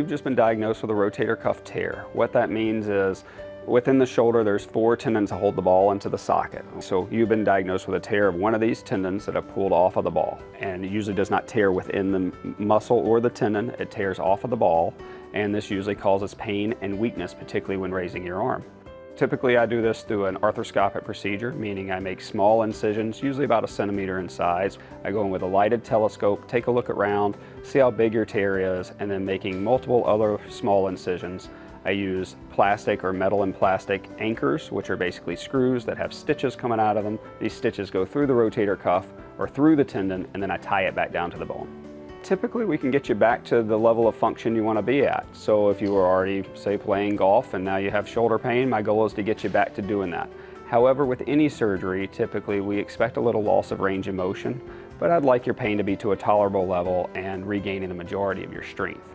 just been diagnosed with a rotator cuff tear. What that means is within the shoulder there's 4 tendons that hold the ball into the socket. So you've been diagnosed with a tear of one of these tendons that have pulled off of the ball. And it usually does not tear within the muscle or the tendon, it tears off of the ball. And this usually causes pain and weakness, particularly when raising your arm. Typically I do this through an arthroscopic procedure, meaning I make small incisions, usually about 1 centimeter in size. I go in with a lighted telescope, take a look around, see how big your tear is, and then making multiple other small incisions. I use plastic or metal and plastic anchors, which are basically screws that have stitches coming out of them. These stitches go through the rotator cuff or through the tendon, and then I tie it back down to the bone. Typically we can get you back to the level of function you want to be at. So if you were already, say, playing golf and now you have shoulder pain, my goal is to get you back to doing that. However, with any surgery, typically we expect a little loss of range of motion, but I'd like your pain to be to a tolerable level and regaining the majority of your strength.